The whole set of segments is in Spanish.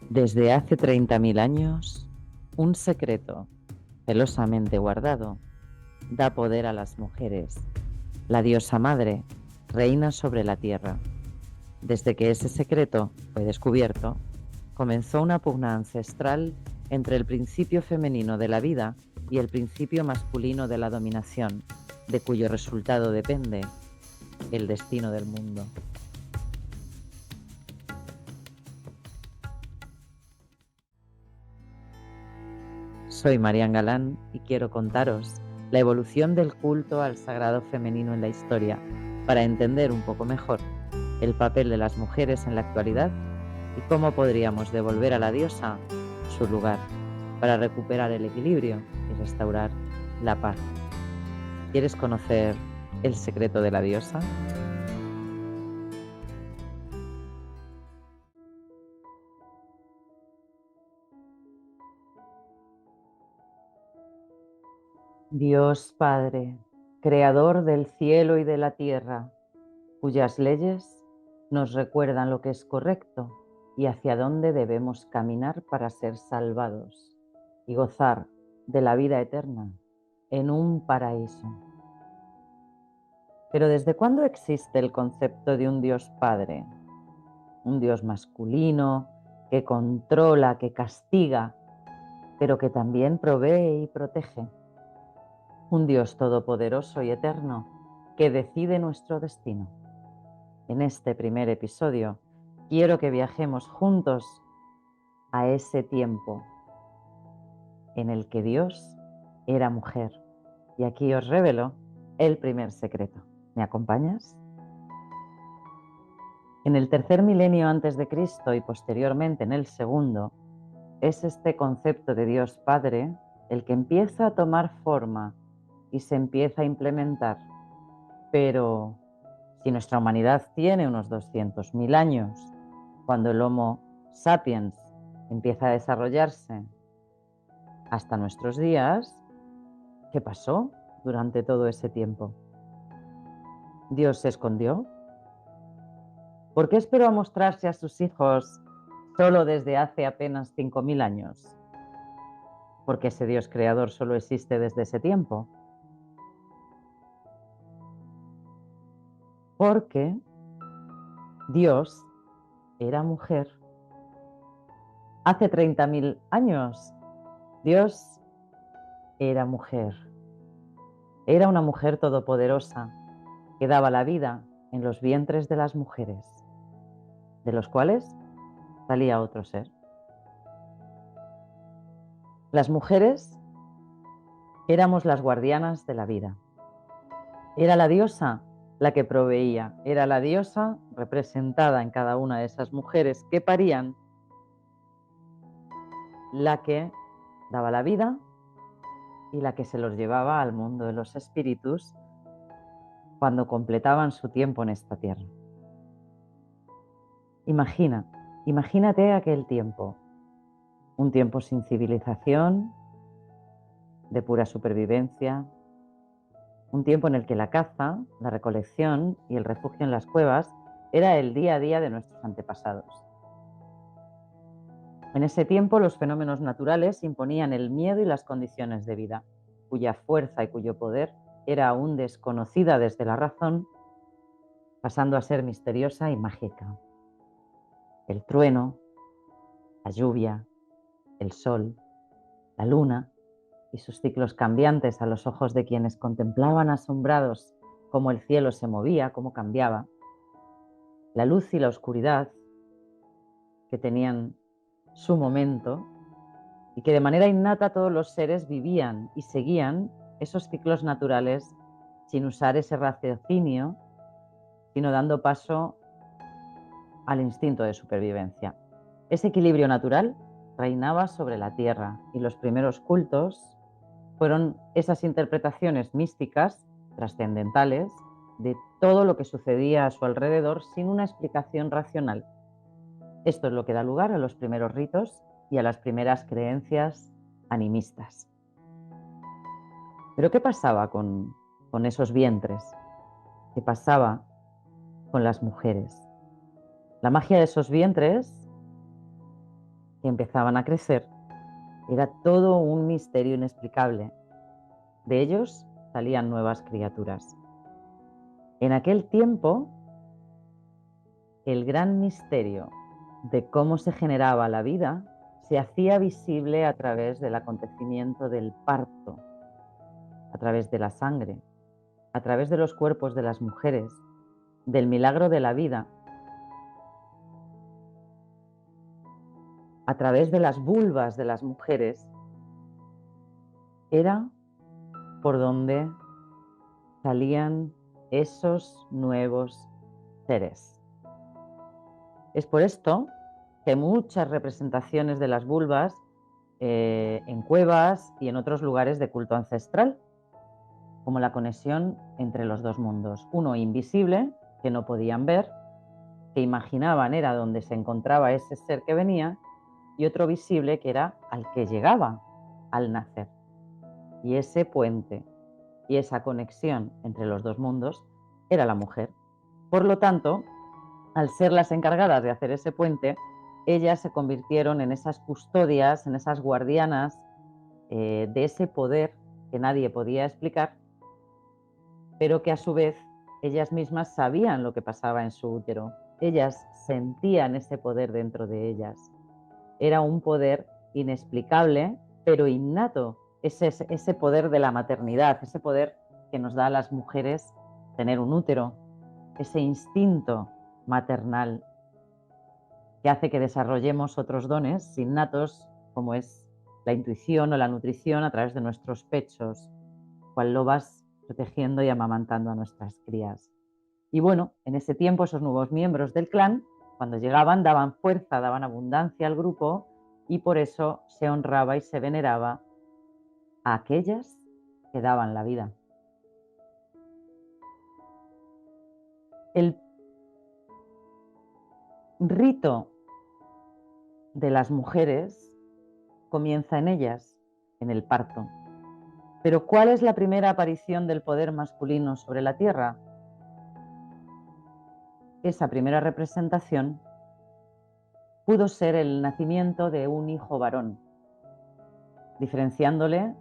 Desde hace 30.000 años, un secreto celosamente guardado da poder a las mujeres. La diosa madre reina sobre la tierra. Desde que ese secreto fue descubierto, comenzó una pugna ancestral entre el principio femenino de la vida y el principio masculino de la dominación, de cuyo resultado depende el destino del mundo. Soy Marian Galán y quiero contaros la evolución del culto al sagrado femenino en la historia para entender un poco mejor el papel de las mujeres en la actualidad y cómo podríamos devolver a la diosa su lugar para recuperar el equilibrio y restaurar la paz. ¿Quieres conocer el secreto de la diosa? Dios Padre, creador del cielo y de la tierra, cuyas leyes nos recuerdan lo que es correcto y hacia dónde debemos caminar para ser salvados y gozar de la vida eterna en un paraíso. Pero ¿desde cuándo existe el concepto de un Dios Padre? Un Dios masculino que controla, que castiga, pero que también provee y protege. Un Dios todopoderoso y eterno que decide nuestro destino. En este primer episodio quiero que viajemos juntos a ese tiempo en el que Dios era mujer. Y aquí os revelo el primer secreto. ¿Me acompañas? En el tercer milenio antes de Cristo y posteriormente en el segundo, es este concepto de Dios Padre el que empieza a tomar forma y se empieza a implementar. Pero si nuestra humanidad tiene unos 200.000 años, cuando el Homo sapiens empieza a desarrollarse hasta nuestros días, ¿qué pasó durante todo ese tiempo? ¿Dios se escondió? ¿Por qué esperó a mostrarse a sus hijos solo desde hace apenas 5.000 años? ¿Porque ese Dios creador solo existe desde ese tiempo? Porque Dios era mujer. Hace 30.000 años, Dios era mujer. Era una mujer todopoderosa que daba la vida en los vientres de las mujeres, de los cuales salía otro ser. Las mujeres éramos las guardianas de la vida. Era la diosa la que proveía, era la diosa representada en cada una de esas mujeres que parían, la que daba la vida y la que se los llevaba al mundo de los espíritus cuando completaban su tiempo en esta tierra. Imagínate aquel tiempo, un tiempo sin civilización, de pura supervivencia, un tiempo en el que la caza, la recolección y el refugio en las cuevas era el día a día de nuestros antepasados. En ese tiempo los fenómenos naturales imponían el miedo y las condiciones de vida, cuya fuerza y cuyo poder era aún desconocida desde la razón, pasando a ser misteriosa y mágica. El trueno, la lluvia, el sol, la luna y sus ciclos cambiantes a los ojos de quienes contemplaban asombrados cómo el cielo se movía, cómo cambiaba, la luz y la oscuridad que tenían su momento y que de manera innata todos los seres vivían y seguían esos ciclos naturales sin usar ese raciocinio, sino dando paso al instinto de supervivencia. Ese equilibrio natural reinaba sobre la tierra y los primeros cultos fueron esas interpretaciones místicas, trascendentales, de todo lo que sucedía a su alrededor sin una explicación racional. Esto es lo que da lugar a los primeros ritos y a las primeras creencias animistas. Pero ¿qué pasaba con esos vientres? ¿Qué pasaba con las mujeres? La magia de esos vientres que empezaban a crecer, era todo un misterio inexplicable. De ellos salían nuevas criaturas. En aquel tiempo, el gran misterio de cómo se generaba la vida se hacía visible a través del acontecimiento del parto, a través de la sangre, a través de los cuerpos de las mujeres, del milagro de la vida, a través de las vulvas de las mujeres, era por donde salían esos nuevos seres. Es por esto que muchas representaciones de las vulvas en cuevas y en otros lugares de culto ancestral, como la conexión entre los dos mundos, uno invisible, que no podían ver, que imaginaban era donde se encontraba ese ser que venía, y otro visible, que era al que llegaba al nacer. Y ese puente y esa conexión entre los dos mundos era la mujer. Por lo tanto, al ser las encargadas de hacer ese puente, ellas se convirtieron en esas custodias, en esas guardianas de ese poder que nadie podía explicar, pero que a su vez ellas mismas sabían lo que pasaba en su útero. Ellas sentían ese poder dentro de ellas. Era un poder inexplicable, pero innato. Ese poder de la maternidad, ese poder que nos da a las mujeres tener un útero, ese instinto maternal que hace que desarrollemos otros dones innatos, como es la intuición o la nutrición a través de nuestros pechos, cual lobas protegiendo y amamantando a nuestras crías. Y bueno, en ese tiempo esos nuevos miembros del clan, cuando llegaban, daban fuerza, daban abundancia al grupo, y por eso se honraba y se veneraba a aquellas que daban la vida. El rito de las mujeres comienza en ellas, en el parto. Pero ¿cuál es la primera aparición del poder masculino sobre la tierra? Esa primera representación pudo ser el nacimiento de un hijo varón, diferenciándole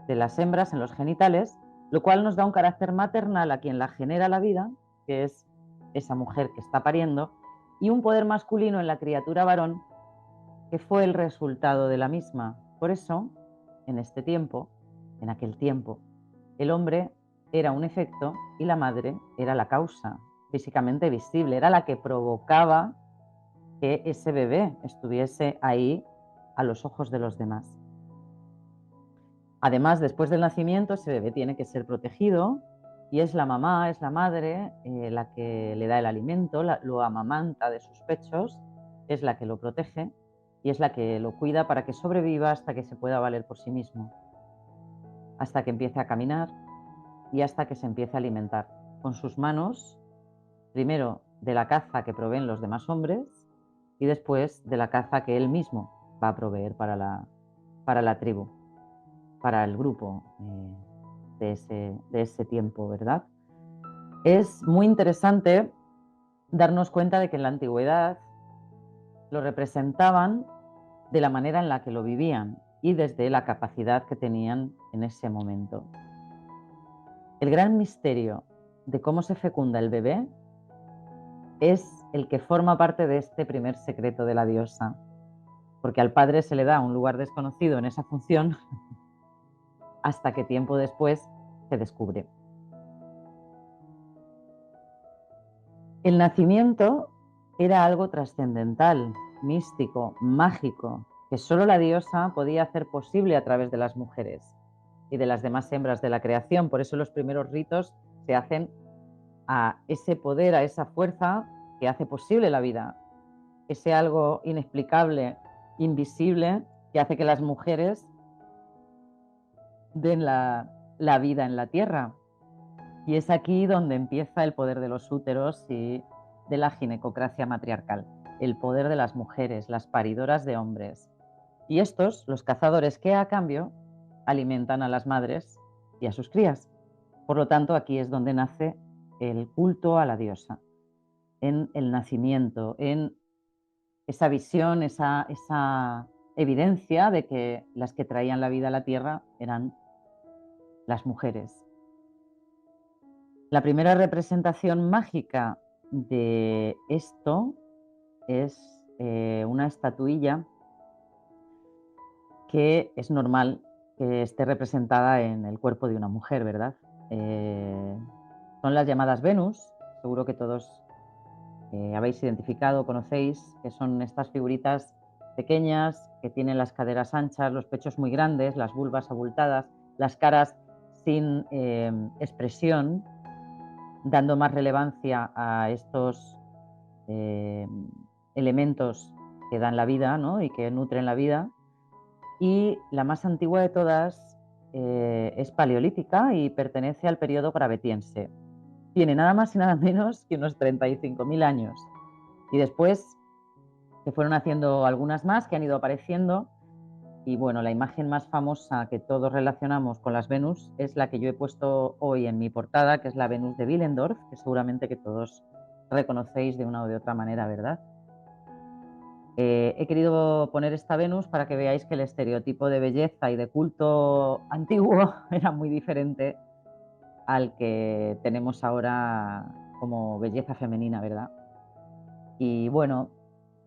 de las hembras en los genitales, lo cual nos da un carácter maternal a quien la genera la vida, que es esa mujer que está pariendo, y un poder masculino en la criatura varón, que fue el resultado de la misma. Por eso, en este tiempo, en aquel tiempo, el hombre era un efecto y la madre era la causa, físicamente visible, era la que provocaba que ese bebé estuviese ahí a los ojos de los demás. Además, después del nacimiento, ese bebé tiene que ser protegido y es la mamá, es la madre, la que le da el alimento, lo amamanta de sus pechos, es la que lo protege y es la que lo cuida para que sobreviva hasta que se pueda valer por sí mismo, hasta que empiece a caminar y hasta que se empiece a alimentar con sus manos, primero de la caza que proveen los demás hombres y después de la caza que él mismo va a proveer para la tribu, para el grupo de ese tiempo, ¿verdad? Es muy interesante darnos cuenta de que en la antigüedad lo representaban de la manera en la que lo vivían y desde la capacidad que tenían en ese momento. El gran misterio de cómo se fecunda el bebé es el que forma parte de este primer secreto de la diosa, porque al padre se le da un lugar desconocido en esa función hasta que tiempo después se descubre. El nacimiento era algo trascendental, místico, mágico, que solo la diosa podía hacer posible a través de las mujeres y de las demás hembras de la creación. Por eso los primeros ritos se hacen a ese poder, a esa fuerza que hace posible la vida, ese algo inexplicable, invisible, que hace que las mujeres den la vida en la tierra. Y es aquí donde empieza el poder de los úteros y de la ginecocracia matriarcal, el poder de las mujeres, las paridoras de hombres. Y estos, los cazadores que a cambio alimentan a las madres y a sus crías. Por lo tanto, aquí es donde nace el culto a la diosa, en el nacimiento, en esa visión, esa evidencia de que las que traían la vida a la tierra eran las mujeres. La primera representación mágica de esto es una estatuilla que es normal que esté representada en el cuerpo de una mujer, ¿verdad? Son las llamadas Venus, seguro que todos habéis identificado, conocéis, que son estas figuritas pequeñas que tienen las caderas anchas, los pechos muy grandes, las vulvas abultadas, las caras sin expresión, dando más relevancia a estos elementos que dan la vida, ¿no? Y que nutren la vida. Y la más antigua de todas es paleolítica y pertenece al periodo gravetiense. Tiene nada más y nada menos que unos 35.000 años. Y después se fueron haciendo algunas más que han ido apareciendo. Y bueno, la imagen más famosa que todos relacionamos con las Venus es la que yo he puesto hoy en mi portada, que es la Venus de Willendorf, que seguramente que todos reconocéis de una o de otra manera, ¿verdad? He querido poner esta Venus para que veáis que el estereotipo de belleza y de culto antiguo era muy diferente al que tenemos ahora como belleza femenina, ¿verdad? Y bueno,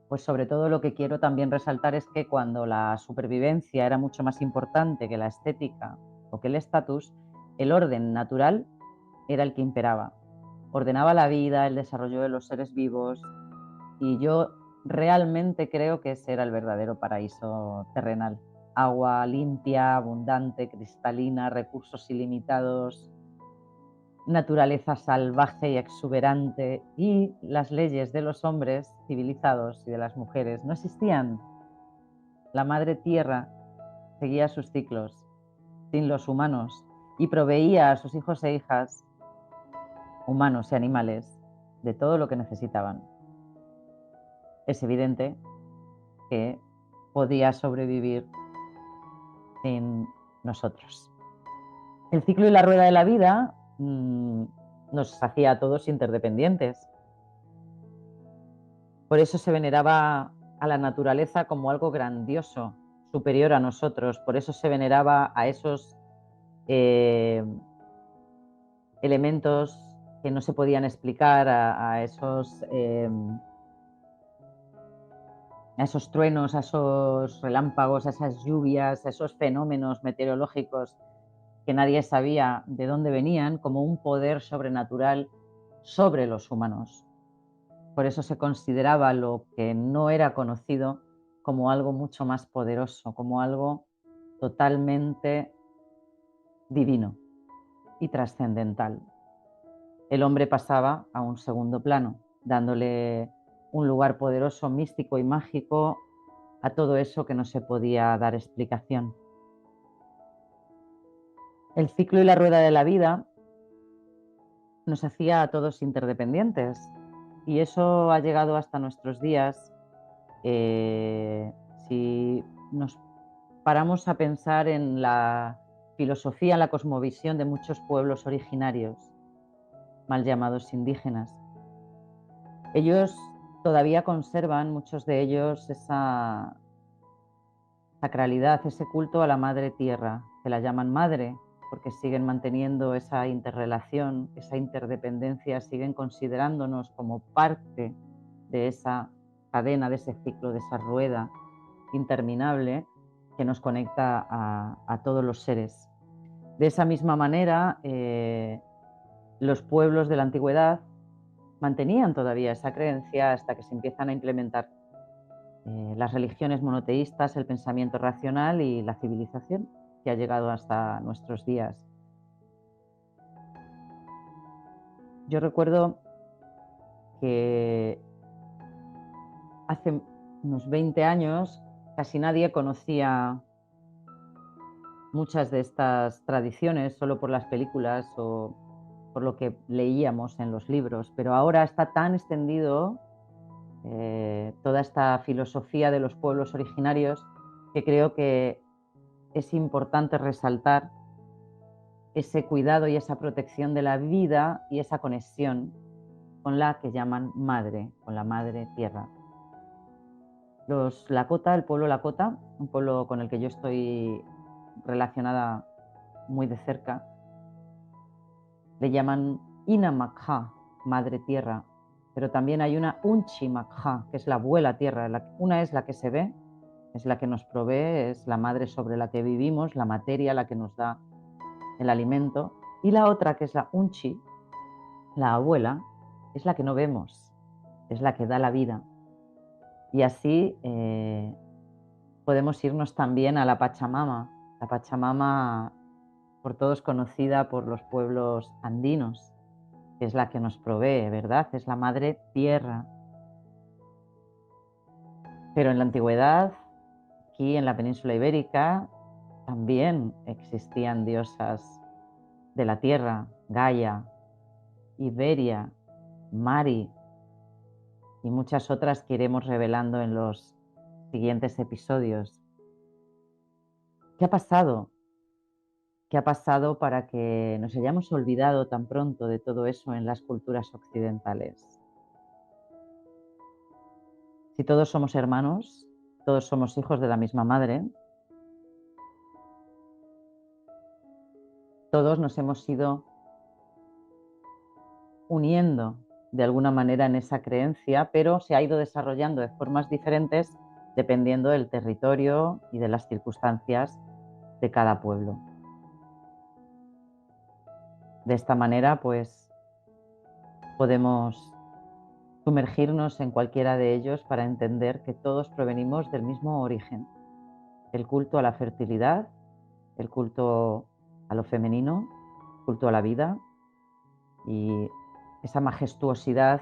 pues sobre todo lo que quiero también resaltar es que cuando la supervivencia era mucho más importante que la estética o que el estatus, el orden natural era el que imperaba. Ordenaba la vida, el desarrollo de los seres vivos, y yo realmente creo que ese era el verdadero paraíso terrenal. Agua limpia, abundante, cristalina, recursos ilimitados, naturaleza salvaje y exuberante, y las leyes de los hombres civilizados y de las mujeres no existían. La madre tierra seguía sus ciclos sin los humanos y proveía a sus hijos e hijas, humanos y animales, de todo lo que necesitaban. Es evidente que podía sobrevivir sin nosotros. El ciclo y la rueda de la vida nos hacía a todos interdependientes. Por eso se veneraba a la naturaleza como algo grandioso, superior a nosotros. Por eso se veneraba a esos elementos que no se podían explicar, a esos truenos, a esos relámpagos, a esas lluvias, a esos fenómenos meteorológicos que nadie sabía de dónde venían, como un poder sobrenatural sobre los humanos. Por eso se consideraba lo que no era conocido como algo mucho más poderoso, como algo totalmente divino y trascendental. El hombre pasaba a un segundo plano, dándole un lugar poderoso, místico y mágico a todo eso que no se podía dar explicación. El ciclo y la rueda de la vida nos hacía a todos interdependientes, y eso ha llegado hasta nuestros días. Si nos paramos a pensar en la filosofía, en la cosmovisión de muchos pueblos originarios, mal llamados indígenas, ellos todavía conservan, muchos de ellos, esa sacralidad, ese culto a la madre tierra, que la llaman madre, porque siguen manteniendo esa interrelación, esa interdependencia, siguen considerándonos como parte de esa cadena, de ese ciclo, de esa rueda interminable que nos conecta a todos los seres. De esa misma manera, los pueblos de la antigüedad mantenían todavía esa creencia hasta que se empiezan a implementar las religiones monoteístas, el pensamiento racional y la civilización que ha llegado hasta nuestros días. Yo recuerdo que hace unos 20 años casi nadie conocía muchas de estas tradiciones solo por las películas o por lo que leíamos en los libros, pero ahora está tan extendido toda esta filosofía de los pueblos originarios que creo que es importante resaltar ese cuidado y esa protección de la vida y esa conexión con la que llaman madre, con la madre tierra. Los Lakota, el pueblo Lakota, un pueblo con el que yo estoy relacionada muy de cerca, le llaman Inamakha, madre tierra, pero también hay una Unchimakha, que es la abuela tierra. Una es la que se ve, es la que nos provee, es la madre sobre la que vivimos, la materia, la que nos da el alimento, y la otra, que es la Unchi, la abuela, es la que no vemos, es la que da la vida. Y así podemos irnos también a la Pachamama. La Pachamama, por todos conocida por los pueblos andinos, que es la que nos provee, ¿verdad? Es la madre tierra. Pero en la antigüedad, aquí en la península ibérica, también existían diosas de la tierra: Gaia, Iberia, Mari y muchas otras que iremos revelando en los siguientes episodios. ¿Qué ha pasado? ¿Qué ha pasado para que nos hayamos olvidado tan pronto de todo eso en las culturas occidentales? Si todos somos hermanos, todos somos hijos de la misma madre, todos nos hemos ido uniendo de alguna manera en esa creencia, pero se ha ido desarrollando de formas diferentes dependiendo del territorio y de las circunstancias de cada pueblo. De esta manera, pues, podemos sumergirnos en cualquiera de ellos para entender que todos provenimos del mismo origen: el culto a la fertilidad, el culto a lo femenino, el culto a la vida y esa majestuosidad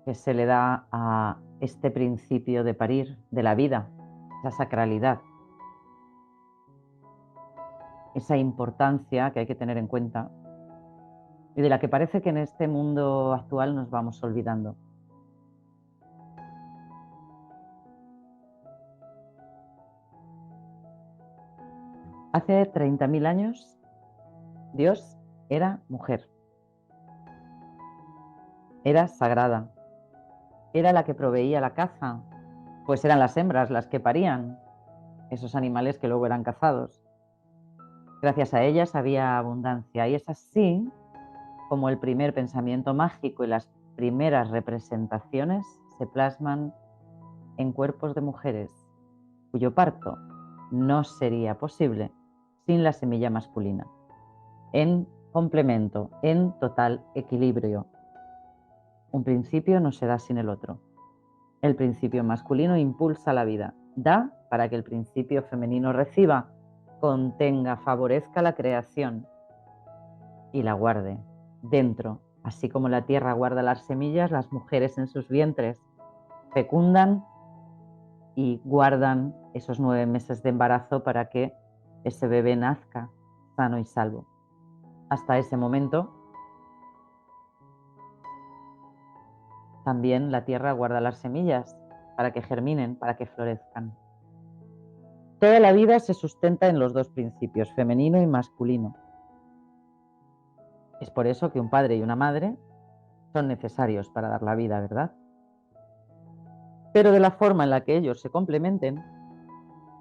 que se le da a este principio de parir, de la vida, esa sacralidad, esa importancia que hay que tener en cuenta y de la que parece que en este mundo actual nos vamos olvidando. Hace 30.000 años, Dios era mujer, era sagrada, era la que proveía la caza, pues eran las hembras las que parían esos animales que luego eran cazados. Gracias a ellas había abundancia y es así como el primer pensamiento mágico y las primeras representaciones se plasman en cuerpos de mujeres, cuyo parto no sería posible sin la semilla masculina, en complemento, en total equilibrio. Un principio no se da sin el otro. El principio masculino impulsa la vida, da para que el principio femenino reciba, contenga, favorezca la creación y la guarde dentro. Así como la tierra guarda las semillas, las mujeres en sus vientres fecundan y guardan esos 9 meses de embarazo para que ese bebé nazca sano y salvo. Hasta ese momento, también la tierra guarda las semillas para que germinen, para que florezcan. Toda la vida se sustenta en los dos principios, femenino y masculino. Es por eso que un padre y una madre son necesarios para dar la vida, ¿verdad? Pero de la forma en la que ellos se complementen,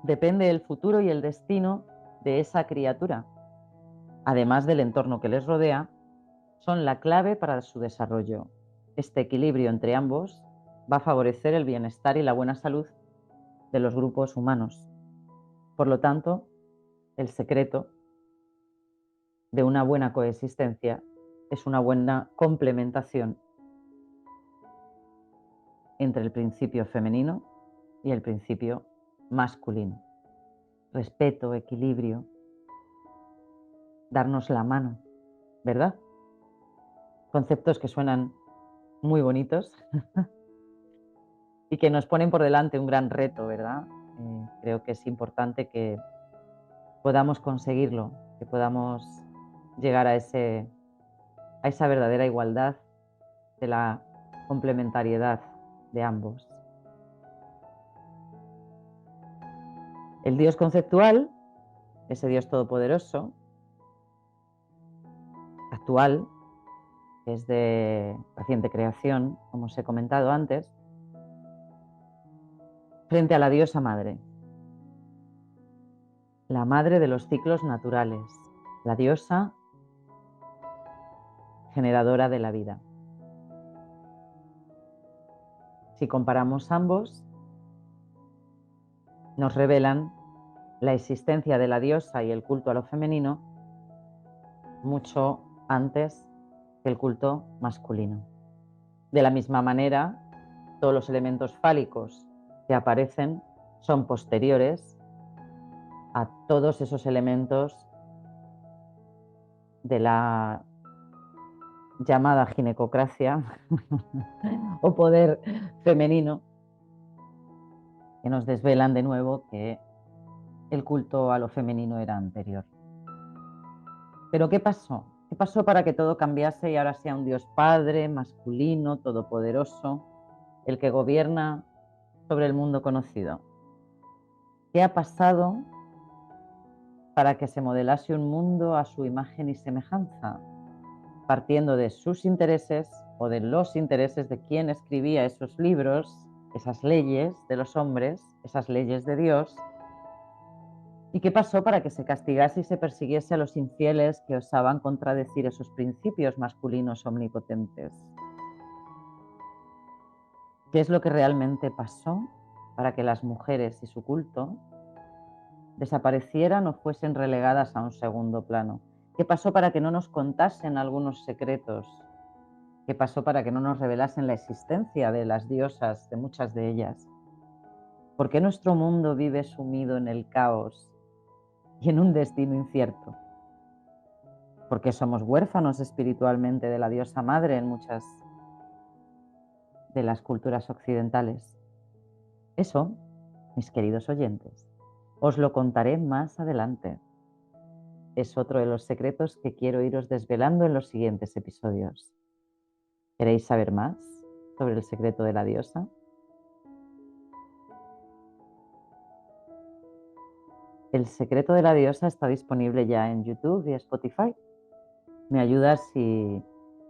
depende el futuro y el destino de esa criatura. Además del entorno que les rodea, son la clave para su desarrollo. Este equilibrio entre ambos va a favorecer el bienestar y la buena salud de los grupos humanos. Por lo tanto, el secreto de una buena coexistencia es una buena complementación entre el principio femenino y el principio masculino. Respeto, equilibrio, darnos la mano, ¿verdad? Conceptos que suenan muy bonitos y que nos ponen por delante un gran reto, ¿verdad? Creo que es importante que podamos conseguirlo, que podamos llegar a esa verdadera igualdad de la complementariedad de ambos. El Dios conceptual, ese Dios todopoderoso, actual, es de reciente creación, como os he comentado antes, frente a la diosa madre, la madre de los ciclos naturales, la diosa generadora de la vida. Si comparamos ambos, nos revelan la existencia de la diosa y el culto a lo femenino mucho antes que el culto masculino. De la misma manera, todos los elementos fálicos que aparecen son posteriores a todos esos elementos de la llamada ginecocracia o poder femenino, que nos desvelan de nuevo que el culto a lo femenino era anterior. Pero ¿qué pasó? ¿Qué pasó para que todo cambiase y ahora sea un Dios Padre, masculino, todopoderoso, el que gobierna sobre el mundo conocido? ¿Qué ha pasado para que se modelase un mundo a su imagen y semejanza, partiendo de sus intereses o de los intereses de quien escribía esos libros, esas leyes de los hombres, esas leyes de Dios? ¿Y qué pasó para que se castigase y se persiguiese a los infieles que osaban contradecir esos principios masculinos omnipotentes? ¿Qué es lo que realmente pasó para que las mujeres y su culto desaparecieran o fuesen relegadas a un segundo plano? ¿Qué pasó para que no nos contasen algunos secretos? ¿Qué pasó para que no nos revelasen la existencia de las diosas, de muchas de ellas? ¿Por qué nuestro mundo vive sumido en el caos y en un destino incierto? ¿Por qué somos huérfanos espiritualmente de la diosa madre en muchas de las culturas occidentales? Eso, mis queridos oyentes, os lo contaré más adelante. Es otro de los secretos que quiero iros desvelando en los siguientes episodios. ¿Queréis saber más sobre el secreto de la diosa? El secreto de la diosa está disponible ya en YouTube y Spotify. Me ayudas si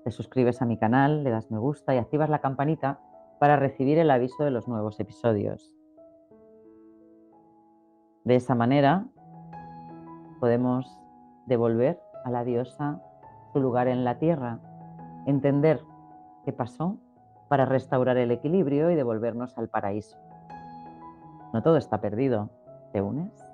te suscribes a mi canal, le das me gusta y activas la campanita para recibir el aviso de los nuevos episodios. De esa manera podemos devolver a la diosa su lugar en la tierra, entender qué pasó para restaurar el equilibrio y devolvernos al paraíso. No todo está perdido. ¿Te unes?